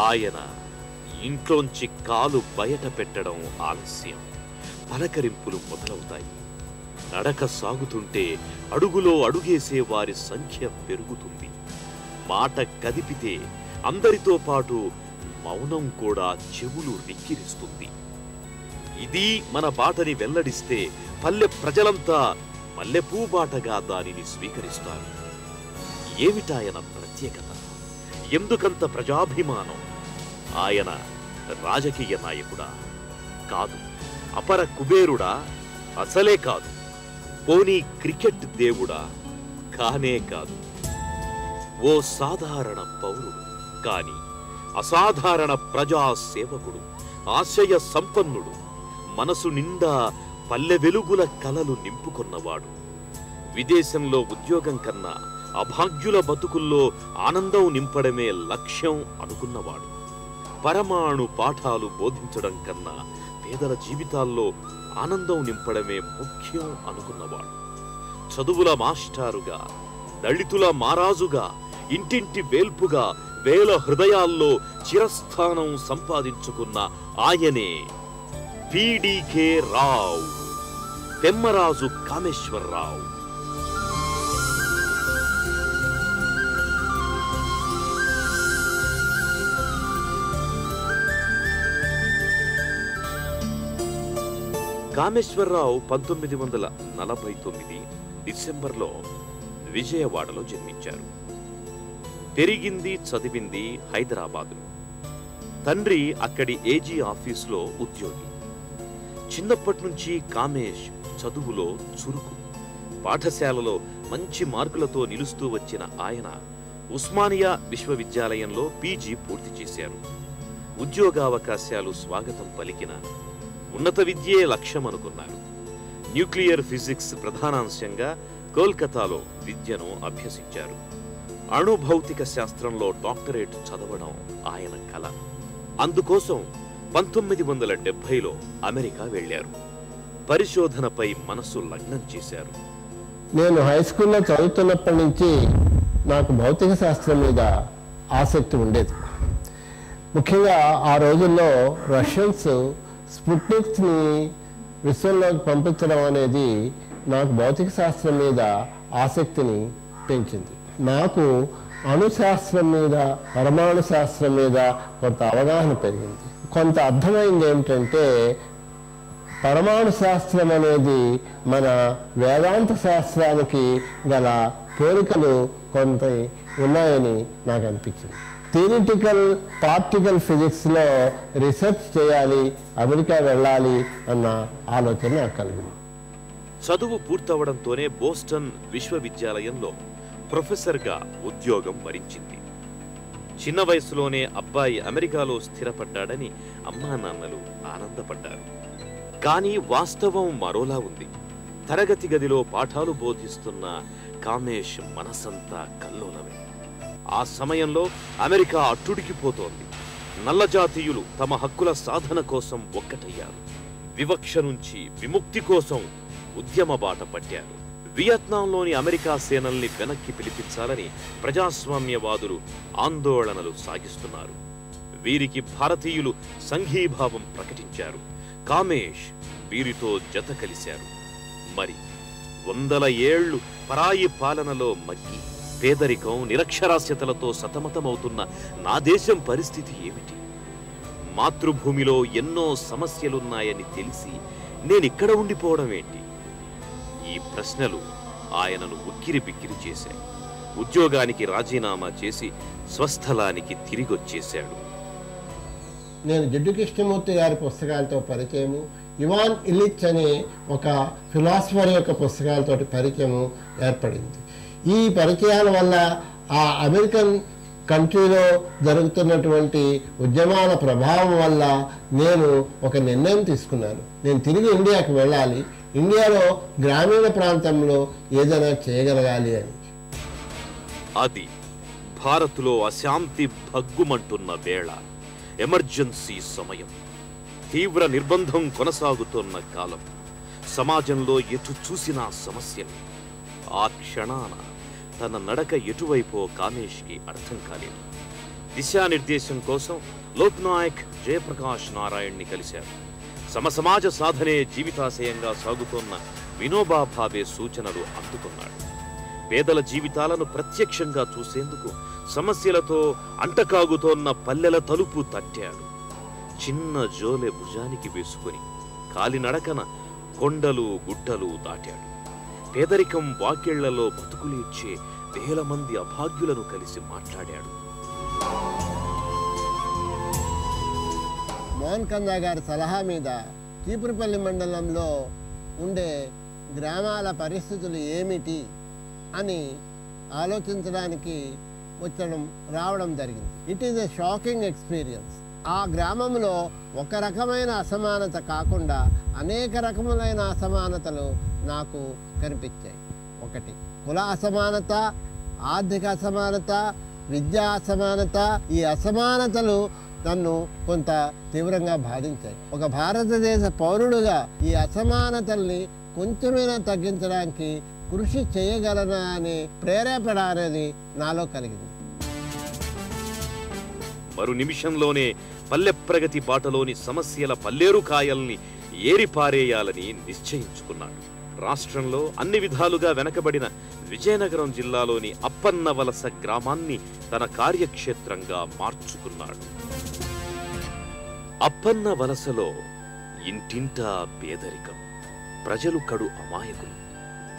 ఆయన ఇంట్లోంచి కాలు బయట పెట్టడం ఆలస్యం. పలకరింపులు మొదలవుతాయి. నడక సాగుతుంటే అడుగులో అడుగేసే వారి సంఖ్య పెరుగుతుంది. మాట కదిపితే అందరితో పాటు మౌనం కూడా చెవులు రిక్కిరిస్తుంది. ఇది మన బాటని వెల్లడిస్తే పల్లె ప్రజలంతా మల్లెపూ బాటగా దానిని స్వీకరిస్తారు. ఏమిటాయన ప్రత్యేకత? ఎందుకంత ప్రజాభిమానం? ఆయన రాజకీయ నాయకుడా? కాదు. అపర కుబేరుడా? అసలే కాదు. పోనీ క్రికెట్ దేవుడా? కానే కాదు. ఓ సాధారణ పౌరుడు, కాని అసాధారణ ప్రజా సేవకుడు, ఆశయ సంపన్నుడు, మనసు నిండా పల్లె వెలుగుల కలలు నింపుకొన్నవాడు. విదేశంలో ఉద్యోగం కన్నా అభాగ్యుల బతుకుల్లో ఆనందం నింపడమే లక్ష్యం అనుకున్నవాడు. పరమాణు పాఠాలు బోధించడం కన్నా పేదల జీవితాల్లో ఆనందం నింపడమే ముఖ్యం అనుకున్నవాడు. చదువుల మాస్టారుగా, దళితుల మారాజుగా, ఇంటింటి వేల్పుగా వేల హృదయాల్లో చిరస్థానం సంపాదించుకున్న ఆయనే పీడీకే రావు, పెమ్మరాజు కామేశ్వరరావు. కామేశ్వరరావు 1949 డిసెంబర్లో విజయవాడలో జన్మించారు. పెరిగింది, చదివింది హైదరాబాదులో. తండ్రి అక్కడి ఏజీ ఆఫీసులో ఉద్యోగి. చిన్నప్పటి నుంచి కామేష్ చదువులో చురుకు. పాఠశాలలో మంచి మార్కులతో నిలుస్తూ వచ్చిన ఆయన ఉస్మానియా విశ్వవిద్యాలయంలో పీజీ పూర్తి చేశారు. ఉద్యోగావకాశాలు స్వాగతం పలికిన ఉన్నత విద్యే లక్ష్యమనుకున్నారు. న్యూక్లియర్ ఫిజిక్స్ ప్రధానాంశంగా కోల్కతాలో విద్యను అభ్యసించారు. అణుభౌతిక శాస్త్రంలో డాక్టరేట్ చదవడం ఆయన కల. అందుకోసం 1970లో అమెరికా వెళ్లారు. పరిశోధనపై మనసు లగ్నం చేశారు. నేను హై స్కూల్లో చదువుతున్నప్పటి నుంచి నాకు భౌతిక శాస్త్రం మీద ఆసక్తి ఉండేది. ముఖ్యంగా ఆ రోజుల్లో రష్యన్స్ స్పుట్నిక్స్ని విశ్వంలోకి పంపించడం అనేది నాకు భౌతిక శాస్త్రం మీద ఆసక్తిని పెంచింది. నాకు అణుశాస్త్రం మీద, పరమాణు శాస్త్రం మీద కొంత అవగాహన పెరిగింది. కొంత అర్థమైంది ఏమిటంటే పరమాణు శాస్త్రం అనేది మన వేదాంత శాస్త్రానికి గల పోలికలు కొంత ఉన్నాయని నాకు అనిపించింది. థియరిటికల్ పార్టికల్ ఫిజిక్స్లో రీసెర్చ్ చేయాలి, అమెరికా వెళ్ళాలి అన్న ఆలోచన నాకు కలిగింది. చదువు పూర్తవడంతోనే బోస్టన్ విశ్వవిద్యాలయంలో ప్రొఫెసర్గా ఉద్యోగం వరించింది. చిన్న వయసులోనే అబ్బాయి అమెరికాలో స్థిరపడ్డాడని అమ్మా నాన్నలు ఆనందపడ్డారు. కానీ వాస్తవం మరోలా ఉంది. తరగతి గదిలో పాఠాలు బోధిస్తున్న కామేష్ మనసంతా కల్లోలమే. ఆ సమయంలో అమెరికా అట్టుడికిపోతోంది. నల్లజాతీయులు తమ హక్కుల సాధన కోసం ఒక్కటయ్యారు. వివక్ష నుంచి విముక్తి కోసం ఉద్యమ బాట పట్టారు. వియత్నాంలోని అమెరికా సేనల్ని వెనక్కి పిలిపించాలని ప్రజాస్వామ్యవాదులు ఆందోళనలు సాగిస్తున్నారు. వీరికి భారతీయులు సంఘీభావం ప్రకటించారు. కామేష్ వీరితో జత కలిశారు. మరి 100 ఏళ్లు పరాయి పాలనలో మగ్గి పేదరికం, నిరక్షరాస్యతలతో సతమతమవుతున్న నా దేశం పరిస్థితి ఏమిటి? మాతృభూమిలో ఎన్నో సమస్యలున్నాయని తెలిసి నేనిక్కడ ఉండిపోవడం ఏంటి? ఈ ప్రశ్నలు ఆయనను ఉక్కిరి బిక్కిరి చేశాయి. ఉద్యోగానికి రాజీనామా చేసి స్వస్థలానికి తిరిగొచ్చేశాడు. నేను జిడ్డు కృష్ణమూర్తి గారి పుస్తకాలతో పరిచయము, ఇవాన్ ఇలిచ్ అనే ఒక ఫిలాసఫర్ యొక్క పుస్తకాలతో పరిచయము ఏర్పడింది. ఈ పరిచయాల వల్ల ఆ అమెరికన్ కంట్రీలో జరుగుతున్నటువంటి ఉద్యమాల ప్రభావం వల్ల నేను ఒక నిర్ణయం తీసుకున్నాను. నేను తిరిగి ఇండియాకి వెళ్ళాలి, ఇండియాలో గ్రామీణ ప్రాంతంలో ఏదైనా చేయగలగాలి అని. అది భారత్లో అశాంతి భగ్గుమంటున్న వేళ, ఎమర్జెన్సీ సమయం, తీవ్ర నిర్బంధం కొనసాగుతున్న కాలం, సమాజంలో ఎటు చూసినా సమస్యలు. ఆ క్షణాన తన నడక ఎటువైపో కామేష్కి అర్థం కాలేదు. దిశానిర్దేశం కోసం లోక్నాయక్ జయప్రకాష్ నారాయణ్ని కలిశారు. సమసమాజ సాధనే జీవితాశయంగా సాగుతోన్న వినోబా భావే సూచనలు అందుకున్నాడు. పేదల జీవితాలను ప్రత్యక్షంగా చూసేందుకు సమస్యలతో అంటకాగుతోన్న పల్లెల తలుపు తట్టాడు. చిన్న జోలె భుజానికి వేసుకుని కాలినడకన కొండలు గుట్టలు దాటాడు. పేదరికం వాకిళ్లలో బతుకులిచ్చే వేల మంది అభాగ్యులను కలిసి మాట్లాడాడు. మోహన్ కందా గారి సలహా మీద చీపురుపల్లి మండలంలో ఉండే గ్రామాల పరిస్థితులు ఏమిటి అని ఆలోచించడానికి రావడం జరిగింది. It is a shocking experience. ఆ గ్రామంలో ఒక రకమైన అసమానత కాకుండా అనేక రకములైన అసమానతలు నాకు కనిపించాయి. ఒకటి కుల అసమానత, ఆర్థిక అసమానత, విద్యా అసమానత. ఈ అసమానతలు నన్ను కొంత తీవ్రంగా బాధించాయి. ఒక భారతదేశ పౌరుడుగా ఈ అసమానతల్ని కొంచెమైనా తగ్గించడానికి కృషి చేయగలనా అనే ప్రేరేపణ అనేది నాలో కలిగింది. మరు నిమిషంలోనే పల్లె ప్రగతి బాటలోని సమస్యల పల్లేరుకాయల్ని ఏరిపారేయాలని నిశ్చయించుకున్నాడు. రాష్ట్రంలో అన్ని విధాలుగా వెనకబడిన విజయనగరం జిల్లాలోని అప్పన్నవలస గ్రామాన్ని తన కార్యక్షేత్రంగా మార్చుకున్నాడు. అప్పన్నవలసలో ఇంటింటా పేదరికం, ప్రజలు కడు అమాయకులు.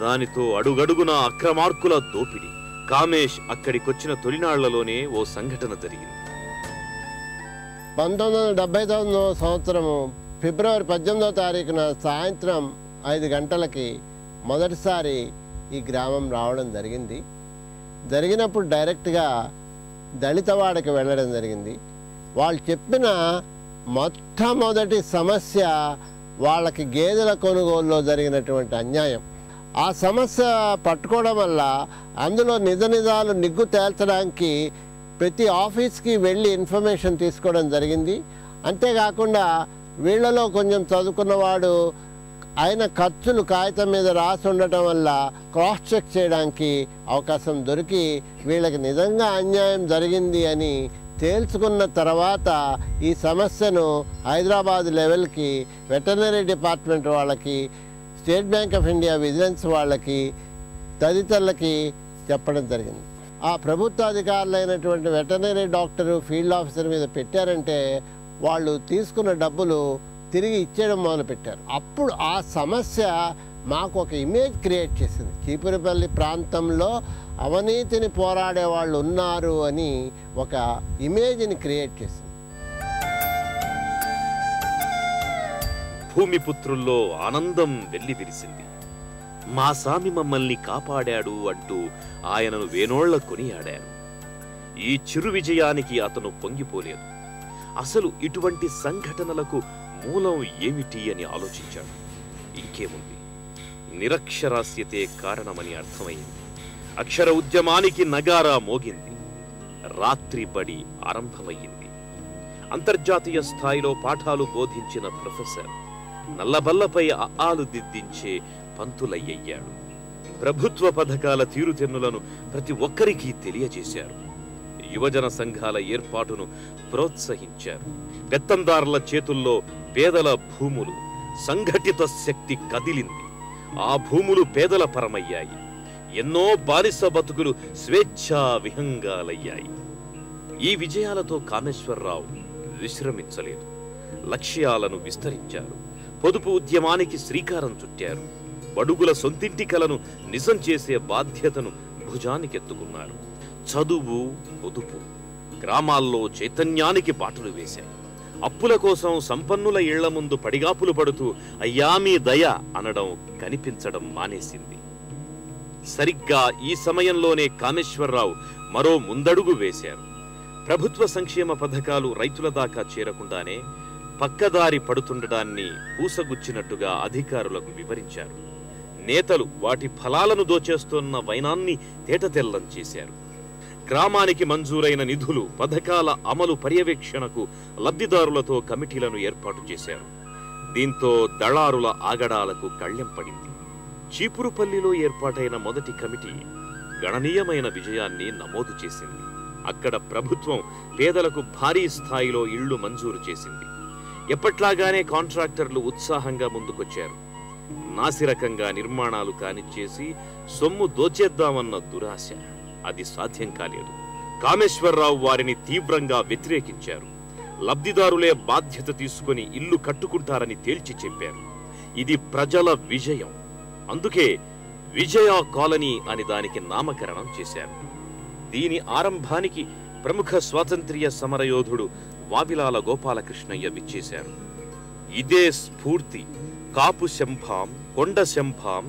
దానితో అడుగడుగున అక్రమార్కుల దోపిడీ. కామేష్ అక్కడికొచ్చిన తొలినాళ్లలోనే ఓ సంఘటన జరిగింది. 1979 సంవత్సరము ఫిబ్రవరి 18వ తారీఖున సాయంత్రం 5 గంటలకి మొదటిసారి ఈ గ్రామం రావడం జరిగింది. జరిగినప్పుడు డైరెక్ట్గా దళితవాడకి వెళ్ళడం జరిగింది. వాళ్ళు చెప్పిన మొట్టమొదటి సమస్య వాళ్ళకి గేదెల కొనుగోలులో జరిగినటువంటి అన్యాయం. ఆ సమస్య పట్టుకోవడం వల్ల అందులో నిజాలు నిగ్గు తేల్చడానికి ప్రతి ఆఫీస్కి వెళ్ళి ఇన్ఫర్మేషన్ తీసుకోవడం జరిగింది. అంతేకాకుండా వీళ్ళలో కొంచెం చదువుకున్నవాడు ఆయన ఖర్చులు కాగితం మీద రాసి ఉండటం వల్ల క్రాస్ చెక్ చేయడానికి అవకాశం దొరికి వీళ్ళకి నిజంగా అన్యాయం జరిగింది అని తేల్చుకున్న తర్వాత ఈ సమస్యను హైదరాబాద్ లెవెల్కి వెటర్నరీ డిపార్ట్మెంట్ వాళ్ళకి, state bank of India vigilance వాళ్ళకి, తదితరులకి చెప్పడం జరిగింది. ఆ ప్రభుత్వ అధికారులైనటువంటి వెటర్నరీ డాక్టరు, ఫీల్డ్ ఆఫీసర్ మీద పెట్టారంటే వాళ్ళు తీసుకున్న డబ్బులు తిరిగి ఇచ్చేయడం మొదలుపెట్టారు. అప్పుడు ఆ సమస్య మాకు ఒక ఇమేజ్ క్రియేట్ చేసింది. చీపురుపల్లి ప్రాంతంలో అవినీతిని పోరాడే వాళ్ళు ఉన్నారు అని ఒక ఇమేజ్ని క్రియేట్ చేసింది. భూమిపుత్రుల్లో ఆనందం వెల్లివిరిసింది. మా సామి మమ్మల్ని కాపాడాడు అంటూ ఆయనను వేనోళ్ల కొనియాడారు. ఈ చిరు విజయానికి అతను పొంగిపోలేదు. అసలు ఇటువంటి సంఘటనలకు మూలం ఏమిటి అని ఆలోచించాడు. ఇంకేముంది, నిరక్షరాస్యతే కారణమని అర్థమైంది. అక్షర ఉద్యమానికి నగారా మోగింది. రాత్రి బడి ఆరంభమయ్యింది. అంతర్జాతీయ స్థాయిలో పాఠాలు బోధించిన ప్రొఫెసర్ నల్లబల్లపై ఆలు దిద్దించే పంతులయ్యాడు. ప్రభుత్వ పథకాల తీరుతెన్నులను ప్రతి ఒక్కరికి తెలియజేశారు. యువజన సంఘాల ఏర్పాటును ప్రోత్సహించారు. పెత్తందారుల చేతుల్లో పేదల భూములు, సంఘటిత శక్తి కదిలింది. ఆ భూములు పేదల పరమయ్యాయి. ఎన్నో బానిస బతుకులు స్వేచ్ఛా విహంగాలయ్యాయి. ఈ విజయాలతో కామేశ్వరరావు విశ్రమించలేదు. లక్ష్యాలను విస్తరించారు. పొదుపు ఉద్యమానికి శ్రీకారం చుట్టారు. బడుగుల సొంతింటి కలను నిజం చేసే బాధ్యతను భుజానికెత్తుకున్నారు. చదువు, పొదుపు గ్రామాల్లో చైతన్యానికి బాటలు వేశాయి. అప్పుల కోసం సంపన్నుల ఇళ్ల ముందు పడిగాపులు పడుతూ అయ్యా మీ దయ అనడం కనిపించడం మానేసింది. సరిగ్గా ఈ సమయంలోనే కామేశ్వరరావు మరో ముందడుగు వేశారు. ప్రభుత్వ సంక్షేమ పథకాలు రైతుల దాకా చేరకుండానే పక్కదారి పడుతుండడాన్ని పూసగుచ్చినట్టుగా అధికారులకు వివరించారు. నేతలు వాటి ఫలాలను దోచేస్తున్న వైనాన్ని తేటతెల్లం చేశారు. గ్రామానికి మంజూరైన నిధులు, పథకాల అమలు పర్యవేక్షణకు లబ్ధిదారులతో కమిటీలను ఏర్పాటు చేశారు. దీంతో దళారుల ఆగడాలకు కళ్లెం పడింది. చీపురుపల్లిలో ఏర్పాటైన మొదటి కమిటీ గణనీయమైన విజయాన్ని నమోదు చేసింది. అక్కడ ప్రభుత్వం పేదలకు భారీ స్థాయిలో ఇళ్లు మంజూరు చేసింది. ఎప్పట్లాగానే కాంట్రాక్టర్లు ఉత్సాహంగా ముందుకొచ్చారు. నాసిరకంగా నిర్మాణాలు కానిచ్చేసి సొమ్ము దోచేద్దామన్న దురాశ. అది సాధ్యం కాలేదు. కామేశ్వరరావు వారిని తీవ్రంగా వ్యతిరేకించారు. లబ్ధిదారులే బాధ్యత తీసుకుని ఇల్లు కట్టుకుంటారని తేల్చి చెప్పారు. ఇది ప్రజల విజయం. అందుకే విజయ కాలనీ అని దానికి నామకరణం చేశారు. దీని ఆరంభానికి ప్రముఖ స్వాతంత్ర్య సమరయోధుడు వావిలాల గోపాలకృష్ణయ్య విచ్చేశారు. ఇదే స్ఫూర్తి కాపు శంభాం, కొండ శంభాం,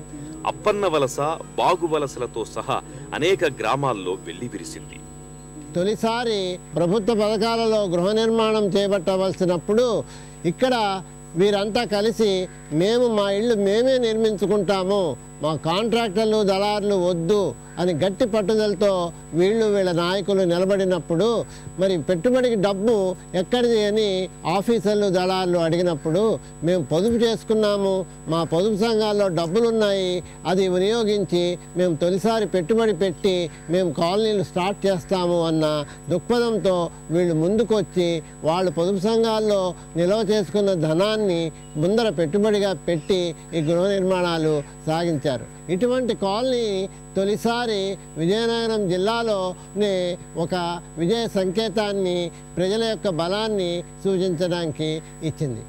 అప్పన్నవలస, బాగువలసలతో సహా అనేక గ్రామాల్లో వెల్లివిరిసింది. తొలిసారి ప్రభుత్వ పథకాలలో గృహ నిర్మాణం చేపట్టవలసినప్పుడు ఇక్కడ వీరంతా కలిసి మేము మా ఇళ్ళు మేమే నిర్మించుకుంటాము, మా కాంట్రాక్టర్లు దళారులు వద్దు అని గట్టి పట్టుదలతో వీళ్ళ నాయకులు నిలబడినప్పుడు మరి పెట్టుబడికి డబ్బు ఎక్కడిది అని ఆఫీసర్లు దళారులు అడిగినప్పుడు మేము పొదుపు చేసుకున్నాము, మా పొదుపు సంఘాల్లో డబ్బులున్నాయి, అది వినియోగించి మేము తొలిసారి పెట్టుబడి పెట్టి మేము కాలనీలు స్టార్ట్ చేస్తాము అన్న దృక్పథంతో వీళ్ళు ముందుకొచ్చి వాళ్ళు పొదుపు సంఘాల్లో నిల్వ చేసుకున్న ధనాన్ని ముందర పెట్టుబడిగా పెట్టి ఈ గృహ నిర్మాణాలు సాగించారు. ఇటువంటి కాలనీ తొలిసారి విజయనగరం జిల్లాలోనే ఒక విజయ సంకేతాన్ని, ప్రజల యొక్క బలాన్ని సూచించడానికి ఇచ్చింది.